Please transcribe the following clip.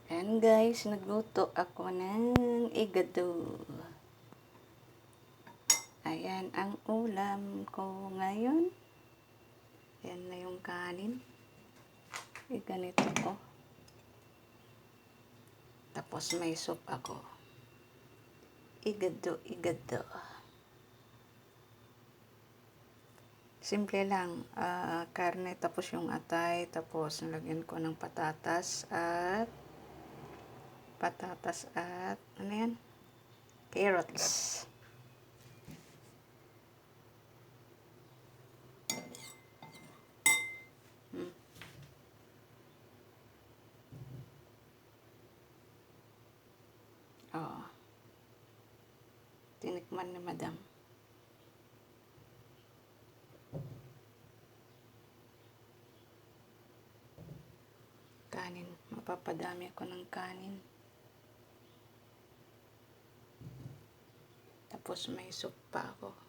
Ayan guys, nagluto ako ng igado. Ayan ang ulam ko ngayon. Ayan na yung kanin. Ganito ko. Tapos may soup ako. Igado. Simple lang. Karne, tapos yung atay, tapos nalagyan ko ng patatas at ano yan? Carrots. Oh. Tinikman ni Madam. Kanin. Mapapadami ako ng kanin. Tapos may soup pa ako.